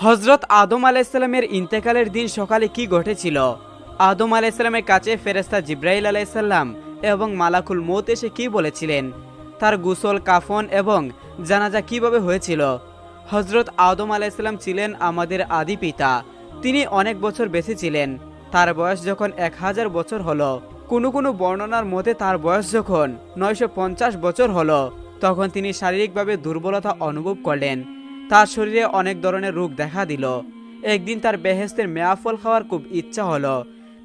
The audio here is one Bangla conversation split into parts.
হজরত আদম আলাইসাল্লামের ইন্তেকালের দিন সকালে কি ঘটেছিল? আদম আলাইসাল্লামের কাছে ফেরেশতা জিব্রাইল আলাইসাল্লাম এবং মালাকুল মউত এসে কি বলেছিলেন? তার গোসল, কাফন এবং জানাজা কিভাবে হয়েছিল? হজরত আদম আলাইসাল্লাম ছিলেন আমাদের আদি পিতা। তিনি অনেক বছর বেঁচে ছিলেন। তার বয়স যখন 1000 বছর হলো, কোনো কোনো বর্ণনার মতে তার বয়স যখন 950 বছর হলো, তখন তিনি শারীরিকভাবে দুর্বলতা অনুভব করলেন। তার শরীরে অনেক ধরনের রোগ দেখা দিল। একদিন তার বেহেশতের মেয়াফল খাওয়ার খুব ইচ্ছা হলো।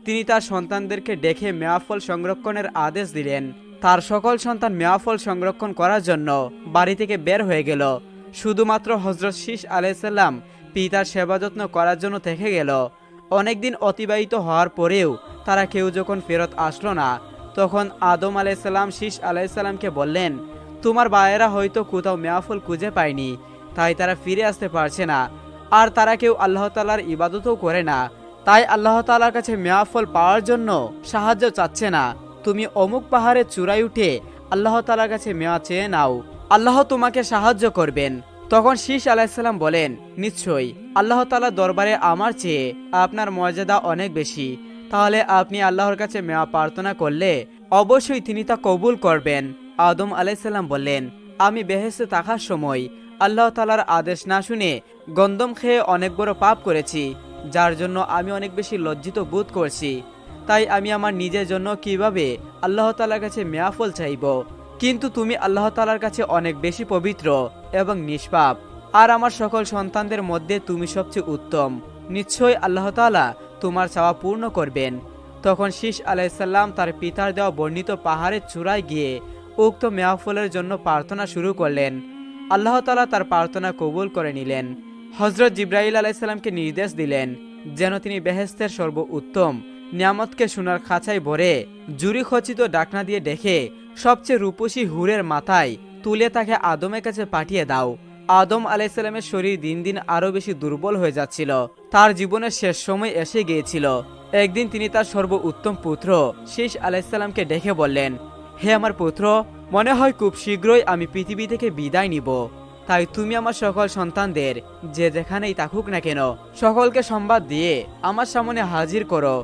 তিনি তার সন্তানদেরকে ডেকে মেয়াফল সংরক্ষণের আদেশ দিলেন। তার সকল সন্তান মেয়াফল সংরক্ষণ করার জন্য বাড়ি থেকে বের হয়ে গেল। শুধুমাত্র হজরত শীষ আলাইসাল্লাম পিতার সেবা যত্ন করার জন্য থেকে গেল। অনেকদিন অতিবাহিত হওয়ার পরেও তারা কেউ যখন ফেরত আসলো না, তখন আদম আলাইসাল্লাম শীষ আলাইসাল্লামকে বললেন, তোমার ভাইয়েরা হয়তো কোথাও মেয়াফল খুঁজে পায়নি, তাই তারা ফিরে আসতে পারছে না। আর তারা কেউ আল্লাহ তাআলার ইবাদতও করে না, তাই আল্লাহ তাআলার কাছে মেয়াফল পাওয়ার জন্য সাহায্য চাচ্ছে না। তুমি অমুক পাহাড়ের চূড়ায় উঠে আল্লাহ তাআলার কাছে মেয়া চেয়ে নাও, আল্লাহ তোমাকে সাহায্য করবেন। তখন শীষ আলাইসাল্লাম বলেন, নিশ্চয়ই আল্লাহ তাআলার দরবারে আমার চেয়ে আপনার মর্যাদা অনেক বেশি। তাহলে আপনি আল্লাহর কাছে মেয়া প্রার্থনা করলে অবশ্যই তিনি তা কবুল করবেন। আদম আলাইসাল্লাম বললেন, আমি বেহেশতে থাকার সময় আল্লাহ তাআলার আদেশ না শুনে গন্ধম খেয়ে অনেক বড় পাপ করেছি, যার জন্য আমি অনেক বেশি লজ্জিত বোধ করছি। তাই আমি আমার নিজের জন্য কিভাবে আল্লাহ তাআলার কাছে মেয়াফল চাইব? কিন্তু তুমি আল্লাহ তাআলার কাছে অনেক বেশি পবিত্র এবং নিষ্পাপ, আর আমার সকল সন্তানদের মধ্যে তুমি সবচেয়ে উত্তম। নিশ্চয়ই আল্লাহ তাআলা তোমার চাওয়া পূর্ণ করবেন। তখন শীষ আলাইসাল্লাম তার পিতার দেওয়া বর্ণিত পাহাড়ের চূড়ায় গিয়ে উক্ত মেয়াফলের জন্য প্রার্থনা শুরু করলেন। আল্লাহ তাআলা তার প্রার্থনা কবুল করে নিলেন। হজরত জিব্রাইল আলাইসাল্লামকে নির্দেশ দিলেন যেন তিনি বেহেশতের সর্ব উত্তম নিয়ামতকে সোনার খাঁচায় ভরে জুরি খচিত ডাকনা দিয়ে ডেকে সবচেয়ে রূপসী হুরের মাথায় তুলে তাকে আদমের কাছে পাঠিয়ে দাও। আদম আলাইসাল্লামের শরীর দিন দিন আরো বেশি দুর্বল হয়ে যাচ্ছিল। তার জীবনের শেষ সময় এসে গিয়েছিল। একদিন তিনি তার সর্ব উত্তম পুত্র শীষ আলাইসাল্লামকে ডেকে বললেন, হে আমার পুত্র, মনে হয় খুব শীঘ্রই আমি পৃথিবী থেকে বিদায় নিব। তাই তুমি আমার সকল সন্তানদের যে যেখানেই থাকুক না কেন সকলকে সংবাদ দিয়ে আমার সামনে হাজির করো।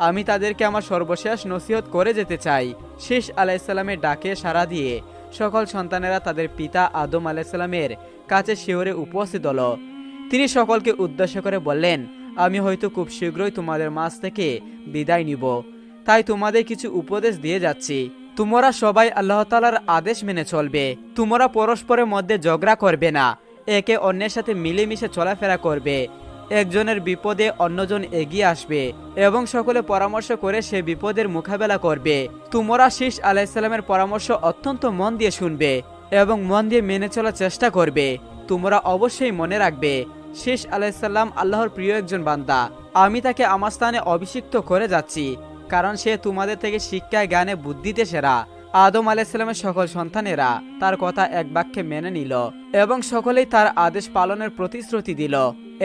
আমি তাদেরকে আমার সর্বশেষ নসিহত করে যেতে চাই। শীষ আলাইসাল্লামের ডাকে সাড়া দিয়ে সকল সন্তানেরা তাদের পিতা আদম আলাইসাল্লামের কাছে শিহরে উপস্থিত হলো। তিনি সকলকে উদ্দেশ্য করে বললেন, আমি হয়তো খুব শীঘ্রই তোমাদের মাঝ থেকে বিদায় নিব, তাই তোমাদের কিছু উপদেশ দিয়ে যাচ্ছি। তোমরা সবাই আল্লাহ তাআলার আদেশ মেনে চলবে। তোমরা পরস্পরের মধ্যে ঝগড়া করবে না, একে অন্যের সাথে মিলেমিশে চলাফেরা করবে। একজনের বিপদে অন্যজন এগিয়ে আসবে এবং সকলে পরামর্শ করে সে বিপদের মোকাবেলা করবে। তোমরা শীষ আলাইসাল্লামের পরামর্শ অত্যন্ত মন দিয়ে শুনবে এবং মন দিয়ে মেনে চলার চেষ্টা করবে। তোমরা অবশ্যই মনে রাখবে, শীষ আলাইসাল্লাম আল্লাহর প্রিয় একজন বান্দা। আমি তাকে আমার স্থানে অভিষিক্ত করে যাচ্ছি, কারণ সে তোমাদের থেকে শিক্ষায়, জ্ঞানে, বুদ্ধিতে সেরা। আদম আলাইসাল্লামের সকল সন্তানেরা তার কথা এক বাক্যে মেনে নিল এবং সকলেই তার আদেশ পালনের প্রতিশ্রুতি দিল।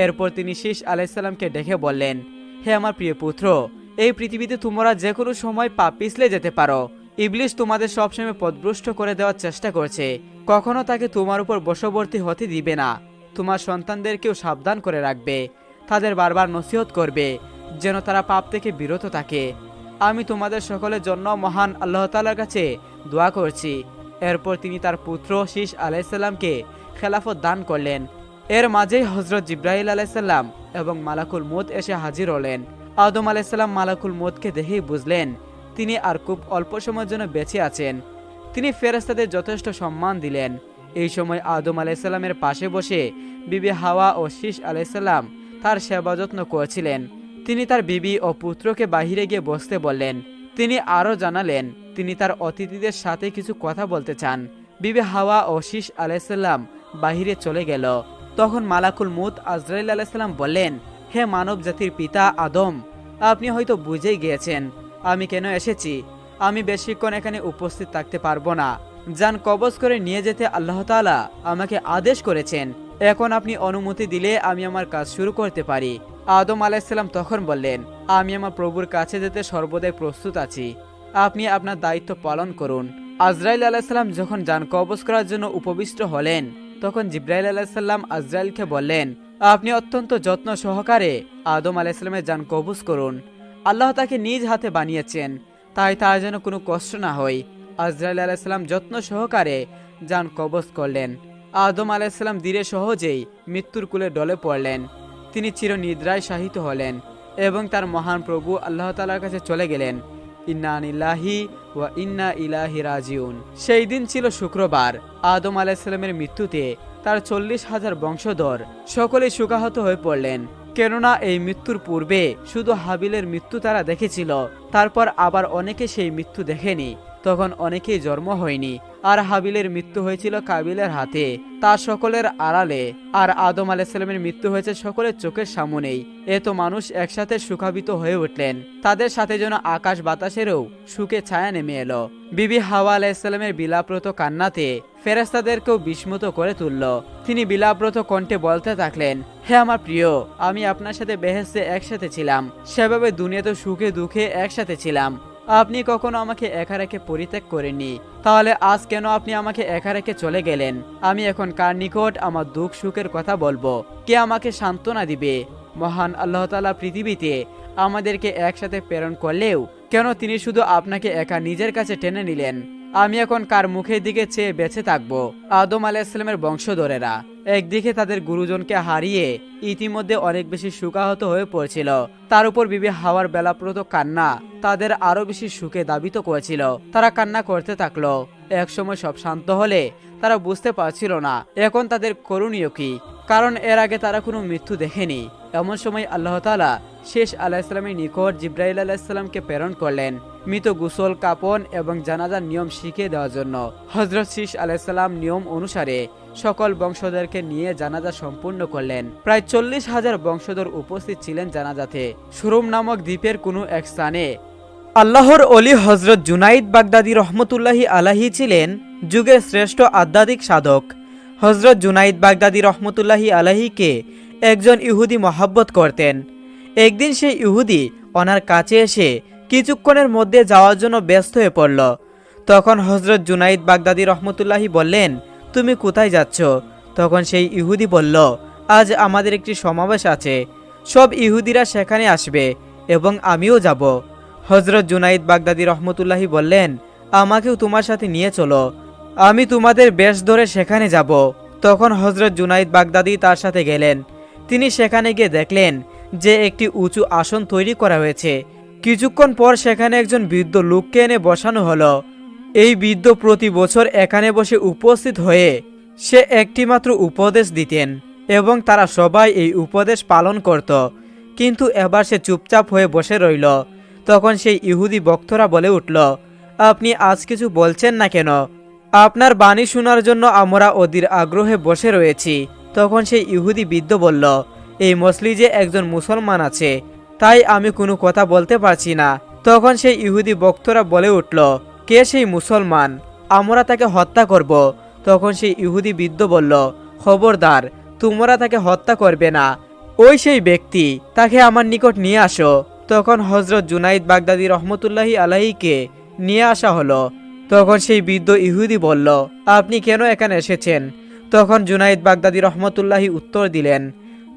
এরপর তিনি শীষ আলাইসাল্লামকে ডেকে বললেন, হে আমার প্রিয় পুত্র, এই পৃথিবীতে তোমরা যে কোনো সময় পা পিছলে যেতে পারো। ইবলিস তোমাদের সবসময় পথভ্রষ্ট করে দেওয়ার চেষ্টা করছে, কখনো তাকে তোমার উপর বশবর্তী হতে দিবে না। তোমার সন্তানদেরকেও সাবধান করে রাখবে, তাদের বারবার নসিহত করবে যেন তারা পাপ থেকে বিরত থাকে। আমি তোমাদের সকলের জন্য মহান আল্লাহ তাআলার কাছে দোয়া করছি। এরপর তিনি তার পুত্র শীষ আলাইসাল্লামকে খেলাফত দান করলেন। এর মাঝেই হজরত জিব্রাইল আলাইসাল্লাম এবং মালাকুল মউত এসে হাজির হলেন। আদম আলাইসাল্লাম মালাকুল মউতকে দেখেই বুঝলেন তিনি আর খুব অল্প সময়ের জন্য বেঁচে আছেন। তিনি ফেরেশতাদের যথেষ্ট সম্মান দিলেন। এই সময় আদম আলাইসাল্লামের পাশে বসে বিবি হাওয়া ও শীষ আলাইসাল্লাম তার সেবা যত্ন করছিলেন। তিনি তার বিবি ও পুত্রকে বাহিরে গিয়ে বসতে বললেন। তিনি আরও জানালেন তিনি তার অতিথিদের সাথে কিছু কথা বলতে চান। বিবি হাওয়া ও শীষ আলাইসাল্লাম বাহিরে চলে গেল। তখন মালাকুল মউত আজরাইল আলাইসাল্লাম বললেন, হে মানব জাতির পিতা আদম, আপনি হয়তো বুঝেই গিয়েছেন আমি কেন এসেছি। আমি বেশিক্ষণ এখানে উপস্থিত থাকতে পারবো না। যান কবজ করে নিয়ে যেতে আল্লাহ তাআলা আমাকে আদেশ করেছেন। এখন আপনি অনুমতি দিলে আমি আমার কাজ শুরু করতে পারি। আদম আলাইসাল্লাম তখন বললেন, আমি আমার প্রভুর কাছে যেতে সর্বদাই প্রস্তুত আছি, আপনি আপনার দায়িত্ব পালন করুন। আজরাইল আলাইসাল্লাম যখন যান কবজ করার জন্য উপবিষ্ট হলেন, তখন জিব্রাইল আলাইসাল্লাম আজরাইলকে বললেন, আপনি অত্যন্ত যত্ন সহকারে আদম আলাইহিসসালামের জান কবজ করুন। আল্লাহ তাকে নিজ হাতে বানিয়েছেন, তাই তার যেন কোনো কষ্ট না হয়। আজরাইল আলাইহিসসালাম যত্ন সহকারে জান কবজ করলেন। আদম আলাইহিসসালাম ধীরে সহজেই মৃত্যুর কুলে ডলে পড়লেন। তিনি চিরনিদ্রায় শায়িত হলেন এবং তার মহান প্রভু আল্লাহ তাআলার কাছে চলে গেলেন। ইন্না লিল্লাহি ওয়া ইন্না ইলাইহি রাজিউন। সেই দিন ছিল শুক্রবার। আদম আলাইহিসসালামের মৃত্যুতে তার 40,000 বংশধর সকলেই শোকাহত হয়ে পড়লেন, কেননা এই মৃত্যুর পূর্বে শুধু হাবিলের মৃত্যু তারা দেখেছিল। তারপর আবার অনেকে সেই মৃত্যু দেখেনি, তখন অনেকেই জন্ম হয়নি। আর হাবিলের মৃত্যু হয়েছিল কাবিলের হাতে, তা সকলের আড়ালে। আর আদম আলাইহিসসালামের মৃত্যু হয়েছে সকলের চোখের সামনেই। এত মানুষ একসাথে সুখাবিত হয়ে উঠলেন, তাদের সাথে যেন আকাশ বাতাসেরও সুখে ছায়া নেমে এলো। বিবি হাওয়া আলাইহিসসালামের বিলাপ্রত কান্নাতে ফেরেশতাদেরকেও বিস্মিত করে তুলল। তিনি বিলাপ্রত কণ্ঠে বলতে থাকলেন, হে আমার প্রিয়, আমি আপনার সাথে বেহেশতে একসাথে ছিলাম, সেভাবে দুনিয়াতে সুখে দুঃখে একসাথে ছিলাম। আপনি কখনো আমাকে একা রেখে পরিত্যাগ করেননি, তাহলে আজ কেন আপনি আমাকে একা রেখে চলে গেলেন? আমি এখন কার নিকট আমার দুঃখ সুখের কথা বলবো? কে আমাকে সান্ত্বনা দিবে? মহান আল্লাহ তাআলা পৃথিবীতে আমাদেরকে একসাথে প্রেরণ করলেও কেন তিনি শুধু আপনাকে একা নিজের কাছে টেনে নিলেন? আমি এখন কার মুখের দিকে চেয়ে বেঁচে থাকবো? আদম আলাইহিসসালামের বংশধরেরা একদিকে তাদের গুরুজনকে হারিয়ে ইতিমধ্যে অনেক বেশি শোকাহত হয়ে পড়ছিল, তার উপর বিবি হাওয়ার বেলাপ্রত কান্না তাদের আরো বেশি সুখে দাবিত করেছিল। তারা কান্না করতে থাকলো। একসময় সব শান্ত হলে তারা বুঝতে পারছিল না এখন তাদের করণীয় কি, কারণ এর আগে তারা কোনো মৃত্যু দেখেনি। এমন সময় আল্লাহ তাআলা শেষ আলাইহিসসালামের নিকট জিবরাইল আলাইহিসসালামকে প্রেরণ করলেন মৃত গোসল, কাপন এবং জানাজার নিয়ম শিখিয়ে দেওয়ার জন্য। হযরত শীষ আলাইহিসসালাম নিয়ম অনুসারে সকল বংশধরকে নিয়ে জানাজা সম্পূর্ণ করলেন। প্রায় 40,000 বংশধর উপস্থিত ছিলেন জানাজাতে। সুরুম নামক দ্বীপের কোনো এক স্থানে আল্লাহর অলি হযরত জুনাইদ বাগদাদী রহমতুল্লাহি আলাইহি ছিলেন যুগের শ্রেষ্ঠ আধ্যাত্মিক সাধক। হযরত জুনাইদ বাগদাদী রহমতুল্লাহি আলাইহিকে একজন ইহুদি মহব্বত করতেন। একদিন সেই ইহুদি ওনার কাছে এসে কিছুক্ষণের মধ্যে যাওয়ার জন্য ব্যস্ত হয়ে পড়ল। তখন হযরত জুনাইদ বাগদাদী রহমতুল্লাহি বললেন, তুমি কোথায় যাচ্ছ? তখন সেই ইহুদি বলল, আজ আমাদের একটি সমাবেশ আছে, সব ইহুদিরা সেখানে আসবে এবং আমিও যাব। হযরত জুনাইদ বাগদাদী রহমতুল্লাহি বললেন, আমাকেও তোমার সাথে নিয়ে চলো, আমি তোমাদের বেশ ধরে সেখানে যাব। তখন হযরত জুনাইদ বাগদাদী তার সাথে গেলেন। তিনি সেখানে গিয়ে দেখলেন যে একটি উঁচু আসন তৈরি করা হয়েছে। কিছুক্ষণ পর সেখানে একজন বৃদ্ধ লোককে এনে বসানো হলো। এই বৃদ্ধ প্রতি বছর এখানে বসে উপস্থিত হয়ে সে একটি মাত্র উপদেশ দিতেন এবং তারা সবাই এই উপদেশ পালন করত। কিন্তু এবার সে চুপচাপ হয়ে বসে রইল। তখন সেই ইহুদি বক্তারা বলে উঠল, আপনি আজ কিছু বলছেন না কেন? আপনার বাণী শোনার জন্য আমরা অধীর আগ্রহে বসে রয়েছি। তখন সেই ইহুদি বৃদ্ধ বলল, এই মসজিদে একজন মুসলমান আছে, তাই আমি কোনো কথা বলতে পারছি না। তখন সেই ইহুদি বক্তারা বলে উঠল, কে সেই মুসলমান? আমরা তাকে হত্যা করব। তখন সেই ইহুদি বৃদ্ধ বলল, খবরদার, তোমরা তাকে হত্যা করবে না, ওই সেই ব্যক্তি, তাকে আমার নিকট নিয়ে আসো। তখন হযরত জুনাইদ বাগদাদী রহমতুল্লাহি আলাইহিকে নিয়ে আসা হলো। তখন সেই বৃদ্ধ ইহুদি বলল, আপনি কেন এখানে এসেছেন? তখন জুনাইদ বাগদাদী রহমতুল্লাহি উত্তর দিলেন,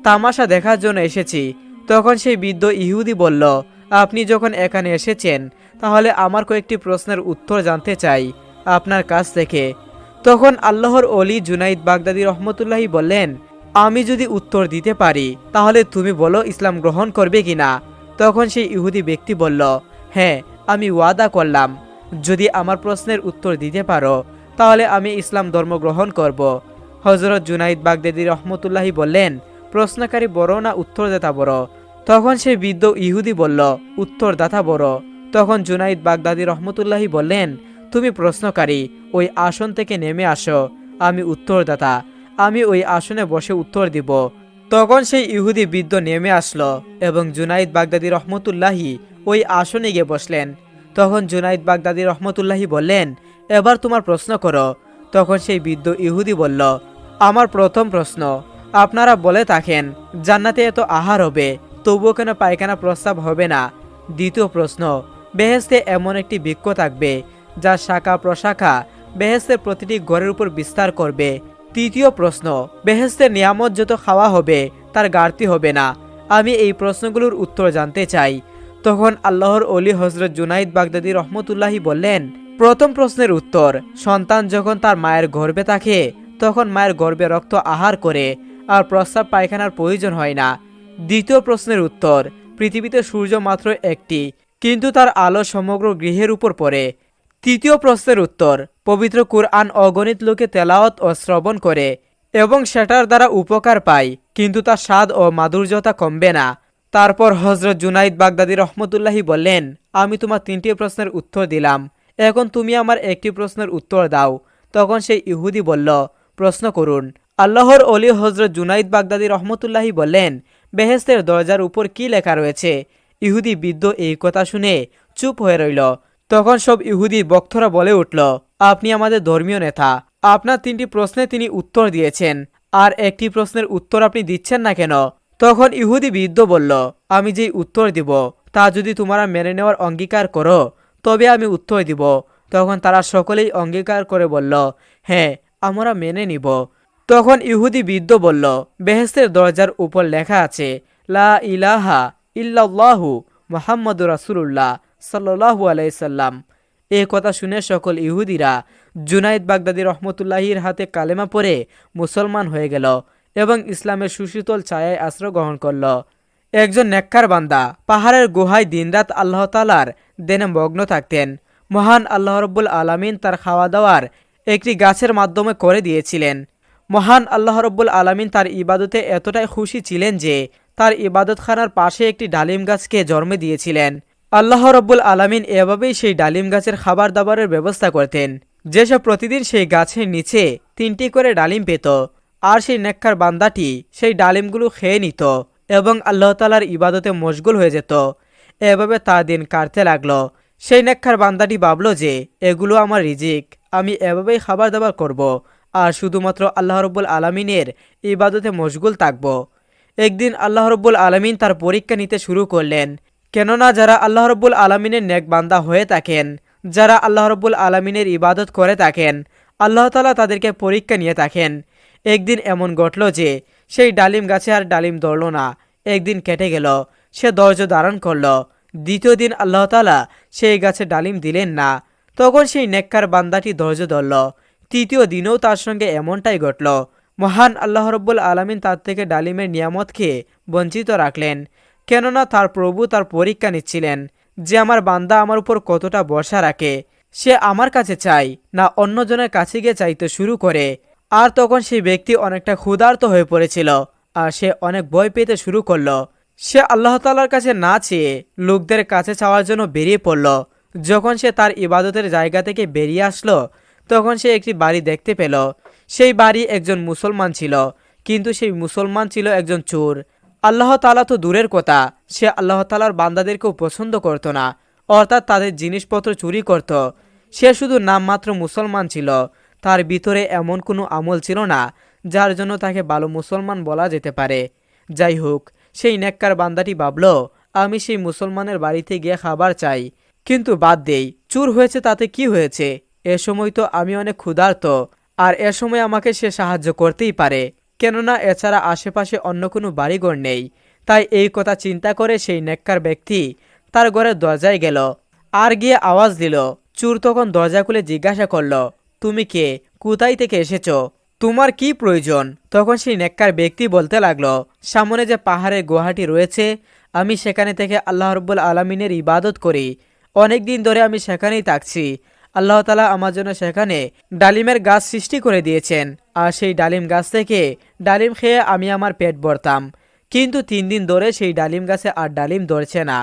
তামাশা দেখার জন্য এসেছি। তখন সেই বৃদ্ধ ইহুদি বলল, আপনি যখন এখানে এসেছেন তাহলে আমার কয়েকটি প্রশ্নের উত্তর জানতে চাই আপনার কাছ থেকে। তখন আল্লাহর অলি জুনাইদ বাগদাদী রহমতুল্লাহি বললেন, আমি যদি উত্তর দিতে পারি তাহলে তুমি বলো ইসলাম গ্রহণ করবে কিনা? তখন সেই ইহুদি ব্যক্তি বলল, হ্যাঁ, আমি ওয়াদা করলাম, যদি আমার প্রশ্নের উত্তর দিতে পারো তাহলে আমি ইসলাম ধর্ম গ্রহণ করব। হযরত জুনাইদ বাগদাদী রহমতুল্লাহি বললেন, প্রশ্নকারী বড় না উত্তরদাতা বড়? তখন সেই বৃদ্ধ ইহুদি বলল, উত্তরদাতা বড়। তখন জুনাইদ বাগদাদী রহমতুল্লাহি বললেন, তুমি প্রশ্নকারী, ওই আসন থেকে নেমে আসো, আমি উত্তরদাতা, আমি ওই আসনে বসে উত্তর দিব। তখন সেই ইহুদি বৃদ্ধ নেমে আসলো এবং জুনাইদ বাগদাদী রহমতুল্লাহি ওই আসনে গিয়ে বসলেন। তখন জুনাইদ বাগদাদী রহমতুল্লাহি বললেন, এবার তোমার প্রশ্ন করো। তখন সেই বৃদ্ধ ইহুদি বলল, আমার প্রথম প্রশ্ন, আপনারা বলে থাকেন জান্নাতে এত আহার হবে, তবুও কেন পায়খানা প্রস্রাব হবে না? দ্বিতীয় প্রশ্ন, বেহেশতে এমন একটি বৃক্ষ থাকবে যার শাখা প্রশাখা বেহেশতের প্রতিটি ঘরের উপর বিস্তার করবে। তৃতীয় প্রশ্ন, বেহেশতের নিয়ামত যত খাওয়া হবে তার ঘাটতি হবে না। আমি এই প্রশ্নগুলোর উত্তর জানতে চাই। তখন আল্লাহর ওলি হজরত জুনাইদ বাগদাদি রহমতুল্লাহি বললেন, প্রথম প্রশ্নের উত্তর, সন্তান যখন তার মায়ের গর্ভে থাকে তখন মায়ের গর্ভে রক্ত আহার করে, আর প্রস্রাব পায়খানার প্রয়োজন হয় না। দ্বিতীয় প্রশ্নের উত্তর, পৃথিবীতে সূর্য মাত্র একটি, কিন্তু তার আলো সমগ্র গৃহের উপর পড়ে। তৃতীয় প্রশ্নের উত্তর, পবিত্র কুরআন অগণিত লোকে তেলাওয়াত ও শ্রবণ করে এবং সেটার দ্বারা উপকার পায়, কিন্তু তার স্বাদ ও মাধুর্যতা কমবে না। তারপর হজরত জুনাইদ বাগদাদি রহমতুল্লাহি বললেন, আমি তোমার 3টি প্রশ্নের উত্তর দিলাম, এখন তুমি আমার একটি প্রশ্নের উত্তর দাও। তখন সেই ইহুদি বলল, প্রশ্ন করুন। আল্লাহর ওলি হজরত জুনাইদ বাগদাদি রহমতুল্লাহি বললেন, বেহেস্তের দরজার উপর কি লেখা রয়েছে? ইহুদি বৃদ্ধ এই কথা শুনে চুপ হয়ে রইল। তখন সব ইহুদি বক্তরা বলে উঠল, আপনি আমাদের ধর্মীয় নেতা, আপনার 3টি প্রশ্নে তিনি উত্তর দিয়েছেন, আর একটি প্রশ্নের উত্তর আপনি দিচ্ছেন না কেন? তখন ইহুদি বৃদ্ধ বলল, আমি যেই উত্তর দিব তা যদি তোমরা মেনে নেওয়ার অঙ্গীকার করো তবে আমি উত্তর দিব। তখন তারা সকলেই অঙ্গীকার করে বলল, হ্যাঁ, আমরা মেনে নিব। তখন ইহুদি বৃদ্ধ বলল, বেহেস্তের দরজার উপর লেখা আছে, লা ইলাহা ইল্লাল্লাহু মুহাম্মাদুর রাসূলুল্লাহ সাল্লাল্লাহু আলাইহি সাল্লাম। এই কথা শুনে সকল ইহুদিরা জুনাইদ বাগদাদি রহমতুল্লাহির হাতে কালেমা পড়ে মুসলমান হয়ে গেল এবং ইসলামের সুশীতল ছায়ায় আশ্রয় গ্রহণ করল। একজন নেককার বান্দা পাহাড়ের গুহায় দিনরাত আল্লাহ তাআলার দেনে মগ্ন থাকতেন। মহান আল্লাহ রব্বুল আলামিন তার খাওয়া দাওয়ার একটি গাছের মাধ্যমে করে দিয়েছিলেন। মহান আল্লাহ রব্বুল আলামিন তার ইবাদতে এতটাই খুশি ছিলেন যে তার ইবাদতখানার পাশে একটি ডালিম গাছকে জন্ম দিয়েছিলেন। আল্লাহ রব্বুল আলামিন এভাবেই সেই ডালিম গাছের খাবার দাবারের ব্যবস্থা করতেন, যেসব প্রতিদিন সেই গাছের নিচে 3টি করে ডালিম পেত, আর সেই নেককার বান্দাটি সেই ডালিমগুলো খেয়ে নিত এবং আল্লাহ তাআলার ইবাদতে মশগুল হয়ে যেত। এভাবে তার দিন কাটতে লাগলো। সেই নেককার বান্দাটি ভাবল যে এগুলো আমার রিজিক, আমি এভাবেই খাবার দাবার করব আর শুধুমাত্র আল্লাহ রব্বুল আলামিনের ইবাদতে মশগুল থাকব। একদিন আল্লাহ রব্বুল আলামিন তার পরীক্ষা নিতে শুরু করলেন, কেননা যারা আল্লাহ রব্বুল আলামিনের নেক বান্দা হয়ে থাকেন, যারা আল্লাহ রব্বুল আলামিনের ইবাদত করে থাকেন, আল্লাহ তাআলা তাদেরকে পরীক্ষা নিয়ে থাকেন। একদিন এমন ঘটল যে সেই ডালিম গাছে আর ডালিম ধরল না। একদিন কেটে গেল, সে ধৈর্য ধারণ করল। দ্বিতীয় দিন আল্লাহ তাআলা সেই গাছে ডালিম দিলেন না। তখন সেই নেককার বান্দাটি ধৈর্য ধরল। তৃতীয় দিনেও তার সঙ্গে এমনটাই ঘটল। মহান আল্লাহ রব্বুল আলামিন তার থেকে ডালিমের নিয়ামতকে বঞ্চিত রাখলেন, কেননা তার প্রভু তার পরীক্ষা নিচ্ছিলেন যে আমার বান্দা আমার উপর কতটা ভরসা রাখে। সে আমার কাছে চাই না অন্যজনের কাছে গিয়ে চাইতে শুরু করে। আর তখন সেই ব্যক্তি অনেকটা ক্ষুধার্ত হয়ে পড়েছিল আর সে অনেক ভয় পেতে শুরু করলো। সে আল্লাহ তাআলার কাছে না চেয়ে লোকদের কাছে চাওয়ার জন্য বেরিয়ে পড়ল। যখন সে তার ইবাদতের জায়গা থেকে বেরিয়ে আসলো তখন সে একটি বাড়ি দেখতে পেল। সেই বাড়ি একজন মুসলমান ছিল, কিন্তু সেই মুসলমান ছিল একজন চোর। আল্লাহ তাআলা তো দূরের কথা, সে আল্লাহ তাআলার বান্দাদেরকেও পছন্দ করত না, অর্থাৎ তাদের জিনিসপত্র চুরি করত। সে শুধু নামমাত্র মুসলমান ছিল, তার ভিতরে এমন কোনো আমল ছিল না যার জন্য তাকে ভালো মুসলমান বলা যেতে পারে। যাই হোক, সেই নেককার বান্দাটি ভাবল, আমি সেই মুসলমানের বাড়িতে গিয়ে খাবার চাই, কিন্তু বাদ দেই, চুর হয়েছে তাতে কি হয়েছে? এ সময় তো আমি অনেক ক্ষুধার্ত, আর এ সময় আমাকে সে সাহায্য করতেই পারে, কেননা এছাড়া আশেপাশে অন্য কোনো বাড়িঘর নেই। তাই এই কথা চিন্তা করে সেই নেককার ব্যক্তি তার ঘরের দরজায় গেল আর গিয়ে আওয়াজ দিল। চোর তখন দরজা খুলে জিজ্ঞাসা করল, তুমি কে? কোথায় থেকে এসেছো? তোমার কি প্রয়োজন? তখন সেই নেককার ব্যক্তি বলতে লাগলো, সামনে যে পাহাড়ের গুহাটি রয়েছে, আমি সেখানে থেকে আল্লাহ রাব্বুল আলামিনের ইবাদত করি। অনেক দিন ধরে আমি সেখানেই থাকছি। আল্লাহ তাআলা আমার জন্য সেখানে ডালিমের গাছ সৃষ্টি করে দিয়েছেন, আর সেই ডালিম গাছ থেকে ডালিম খেয়ে আমি আমার পেট ভরতাম। কিন্তু 3 দিন ধরে সেই ডালিম গাছে আর ডালিম ধরছে না,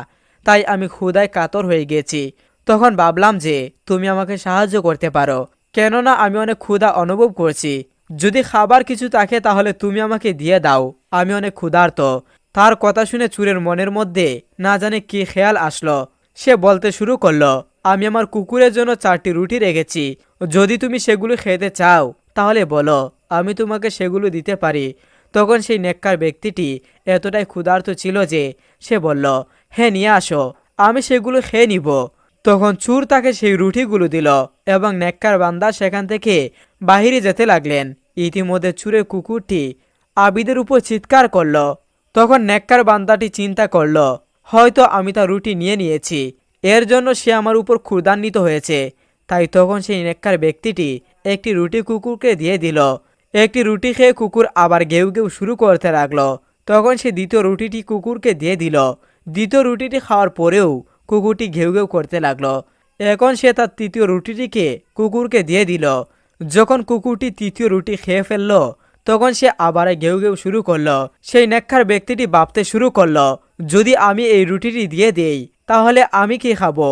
তাই আমি ক্ষুধায় কাতর হয়ে গেছি। তখন ভাবলাম যে তুমি আমাকে সাহায্য করতে পারো, কেননা আমি অনেক ক্ষুধা অনুভব করছি। যদি খাবার কিছু থাকে তাহলে তুমি আমাকে দিয়ে দাও, আমি অনেক ক্ষুধার্ত। তার কথা শুনে চোরের মনের মধ্যে না জানে কি খেয়াল আসলো। সে বলতে শুরু করলো, আমি আমার কুকুরের জন্য 4টি রুটি রেখেছি, যদি তুমি সেগুলো খেতে চাও তাহলে বলো, আমি তোমাকে সেগুলো দিতে পারি। তখন সেই নেককার ব্যক্তিটি এতটাই ক্ষুধার্ত ছিল যে সে বলল, হ্যাঁ নিয়ে আসো, আমি সেগুলো খেয়ে নিব। তখন চোর তাকে সেই রুটিগুলো দিল এবং নেককার বান্দা সেখান থেকে বাহিরে যেতে লাগলেন। ইতিমধ্যে চোরের কুকুরটি আবিদের উপর চিৎকার করলো। তখন নেককার বান্দাটি চিন্তা করলো, হয়তো আমি তার রুটি নিয়ে নিয়েছি, এর জন্য সে আমার উপর ক্ষুধান্বিত হয়েছে। তাই তখন সেই নেককার ব্যক্তিটি একটি রুটি কুকুরকে দিয়ে দিল। একটি রুটি খেয়ে কুকুর আবার ঘেউ ঘেউ শুরু করতে লাগলো। তখন সে দ্বিতীয় রুটিটি কুকুরকে দিয়ে দিল। দ্বিতীয় রুটিটি খাওয়ার পরেও কুকুরটি ঘেউ ঘেউ করতে লাগলো। এখন সে তার তৃতীয় রুটিটিকে কুকুরকে দিয়ে দিল। যখন কুকুরটি তৃতীয় রুটি খেয়ে ফেললো, তখন সে আবার ঘেউ ঘেউ শুরু করলো। সেই নেককার ব্যক্তিটি ভাবতে শুরু করলো, যদি আমি এই রুটিটি দিয়ে দেই তাহলে আমি কি খাবো।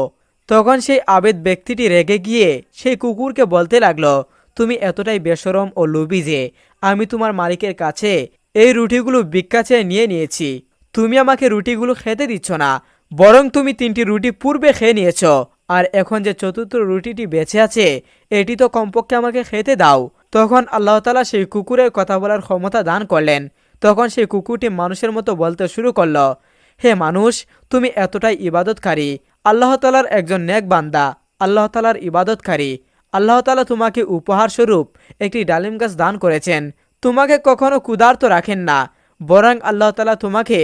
তখন সেই আবেদ ব্যক্তিটি রেগে গিয়ে সেই কুকুরকে বলতে লাগলো, তুমি এতটাই বেশরম ও লোভী যে আমি তোমার মালিকের কাছে এই রুটিগুলো ভিক্ষা চেয়ে নিয়ে নিয়েছি। তুমি আমাকে রুটিগুলো খেতে দিচ্ছ না, বরং তুমি 3টি রুটি পূর্বে খেয়ে নিয়েছ, আর এখন যে চতুর্থ রুটিটি বেঁচে আছে এটি তো কমপক্ষে আমাকে খেতে দাও। তখন আল্লাহ তাআলা সেই কুকুরের কথা বলার ক্ষমতা দান করলেন। তখন সেই কুকুরটি মানুষের মতো বলতে শুরু করলো, হে মানুষ, তুমি এতটাই ইবাদতকারী, আল্লাহ তাআলার একজন নেক বান্দা, আল্লাহ তাআলার ইবাদতকারী। আল্লাহ তাআলা তোমাকে উপহার স্বরূপ একটি ডালিম গাছ দান করেছেন। তোমাকে কখনো ক্ষুধার্ত রাখেন না, বরং আল্লাহ তাআলা তোমাকে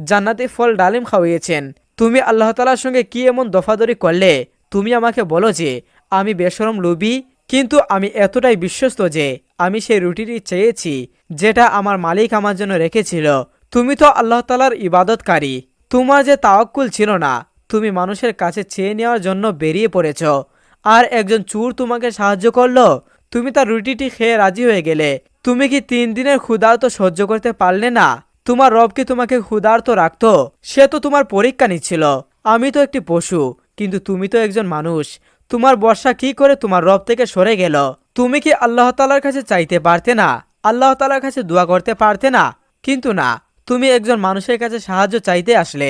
জান্নাতি ফল ডালিম খাওয়িয়েছেন। তুমি আল্লাহ তাআলার সঙ্গে কি এমন দফাদরি করলে? তুমি আমাকে বলো যে আমি বেশরম লোভী, কিন্তু আমি এতটাই বিশ্বস্ত যে আমি সেই রুটিটি চেয়েছি যেটা আমার মালিক আমার জন্য রেখেছিল। তুমি তো আল্লাহ তাআলার ইবাদতকারী, তোমার যে তাওয়াক্কুল ছিল না, তুমি মানুষের কাছে চেয়ে নেওয়ার জন্য বেরিয়ে পড়েছ, আর একজন চোর তোমাকে সাহায্য করলো, তুমি তার রুটিটি খেয়ে রাজি হয়ে গেলে। তুমি কি 3 দিনের ক্ষুধার্ত সহ্য করতে পারলে না? তোমার রব কি তোমাকে ক্ষুধার্ত রাখতো? সে তো তোমার পরীক্ষা নিচ্ছিল। আমি তো একটি পশু, কিন্তু তুমি তো একজন মানুষ। তোমার বর্ষা কি করে তোমার রব থেকে সরে গেল? তুমি কি আল্লাহ তাআলার কাছে চাইতে পারতে না? আল্লাহ তাআলার কাছে দোয়া করতে পারতে না? কিন্তু না, তুমি একজন মানুষের কাছে সাহায্য চাইতে আসলে।